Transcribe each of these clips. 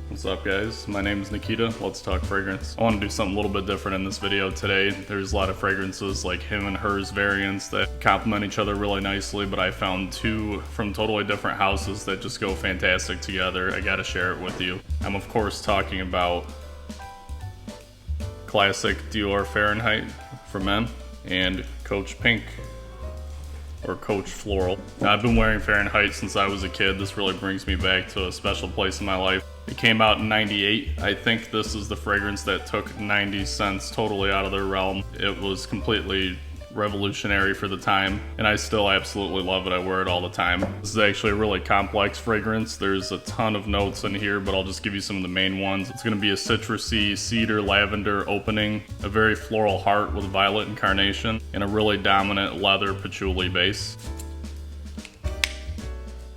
What's up guys, my name is Nikita, let's talk fragrance. I want to do something a little bit different in this video today. There's a lot of fragrances like him and hers variants that complement each other really nicely, but I found two from totally different houses that just go fantastic together. I gotta share it with you. I'm of course talking about classic Dior Fahrenheit for men and Coach Pink or Coach Floral. Now, I've been wearing Fahrenheit since I was a kid. This really brings me back to a special place in my life. It came out in '98. I think this is the fragrance that took 90 cents totally out of their realm. It was completely revolutionary for the time, and I still absolutely love it. I wear it all the time. This is actually a really complex fragrance. There's a ton of notes in here, but I'll just give you some of the main ones. It's going to be a citrusy, cedar, lavender opening, a very floral heart with violet and carnation, and a really dominant leather patchouli base.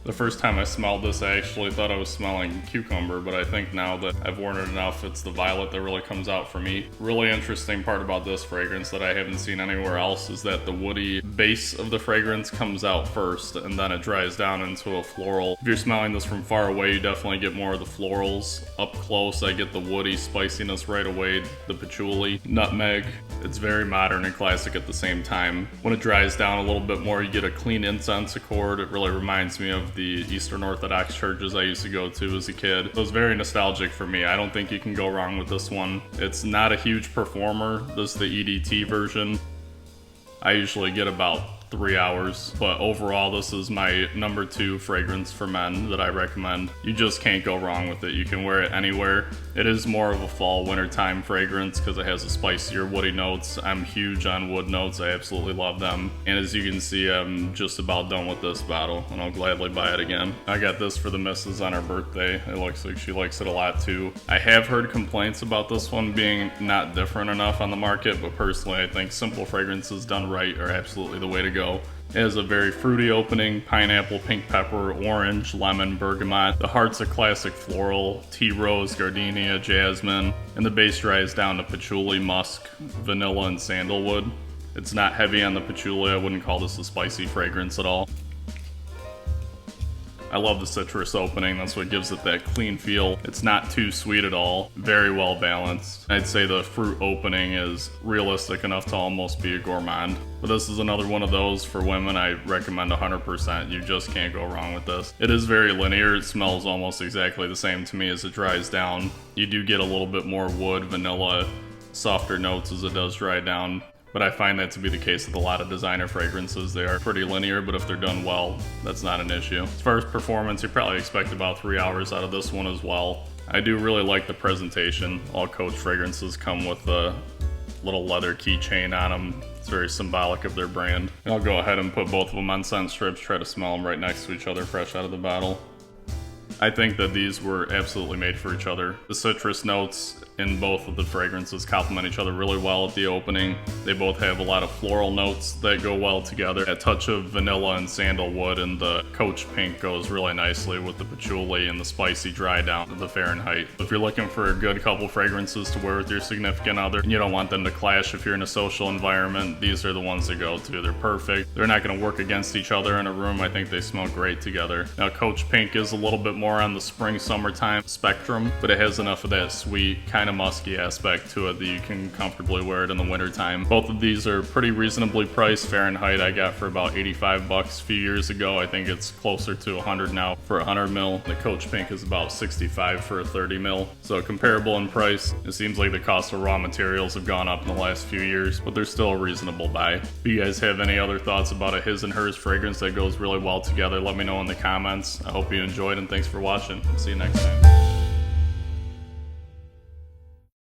The first time I smelled this, I actually thought I was smelling cucumber, but I think now that I've worn it enough, it's the violet that really comes out for me. Really interesting part about this fragrance that I haven't seen anywhere else is that the woody base of the fragrance comes out first, and then it dries down into a floral. If you're smelling this from far away, you definitely get more of the florals. Up close, I get the woody spiciness right away, the patchouli, nutmeg. It's very modern and classic at the same time. When it dries down a little bit more, you get a clean incense accord. It really reminds me of the Eastern Orthodox churches I used to go to as a kid. So it's very nostalgic for me. I don't think you can go wrong with this one. It's not a huge performer. This is the EDT version. I usually get about 3 hours, but overall this is my number 2 fragrance for men that I recommend. You just can't go wrong with it. You can wear it anywhere. It is more of a fall wintertime fragrance because it has a spicier woody notes. I'm huge on wood notes. I absolutely love them, and as you can see, I'm just about done with this bottle and I'll gladly buy it again. I got this for the missus on her birthday. It looks like she likes it a lot too. I have heard complaints about this one being not different enough on the market, but personally I think simple fragrances done right are absolutely the way to go. It has a very fruity opening, pineapple, pink pepper, orange, lemon, bergamot. The heart's a classic floral, tea rose, gardenia, jasmine, and the base dries down to patchouli, musk, vanilla, and sandalwood. It's not heavy on the patchouli. I wouldn't call this a spicy fragrance at all. I love the citrus opening, that's what gives it that clean feel. It's not too sweet at all, very well balanced. I'd say the fruit opening is realistic enough to almost be a gourmand. But this is another one of those for women I recommend 100%. You just can't go wrong with this. It is very linear, it smells almost exactly the same to me as it dries down. You do get a little bit more wood, vanilla, softer notes as it does dry down. But I find that to be the case with a lot of designer fragrances. They are pretty linear, but if they're done well, that's not an issue. As far as performance, you probably expect about 3 hours out of this one as well. I do really like the presentation. All Coach fragrances come with a little leather keychain on them. It's very symbolic of their brand. And I'll go ahead and put both of them on scent strips, try to smell them right next to each other fresh out of the bottle. I think that these were absolutely made for each other. The citrus notes in both of the fragrances complement each other really well at the opening. They both have a lot of floral notes that go well together. A touch of vanilla and sandalwood, and the Coach Pink goes really nicely with the patchouli and the spicy dry down of the Fahrenheit. If you're looking for a good couple fragrances to wear with your significant other, and you don't want them to clash if you're in a social environment, these are the ones to go to. They're perfect. They're not going to work against each other in a room. I think they smell great together. Now, Coach Pink is a little bit more on the spring summertime spectrum, but it has enough of that sweet kind of musky aspect to it that you can comfortably wear it in the wintertime. Both of these are pretty reasonably priced. Fahrenheit I got for about 85 bucks a few years ago. I think it's closer to 100 now for 100 mil. The Coach Pink is about 65 for a 30 mil. So comparable in price. It seems like the cost of raw materials have gone up in the last few years, but they're still a reasonable buy. If you guys have any other thoughts about a his and hers fragrance that goes really well together, let me know in the comments. I hope you enjoyed, and thanks for watching. See you next time.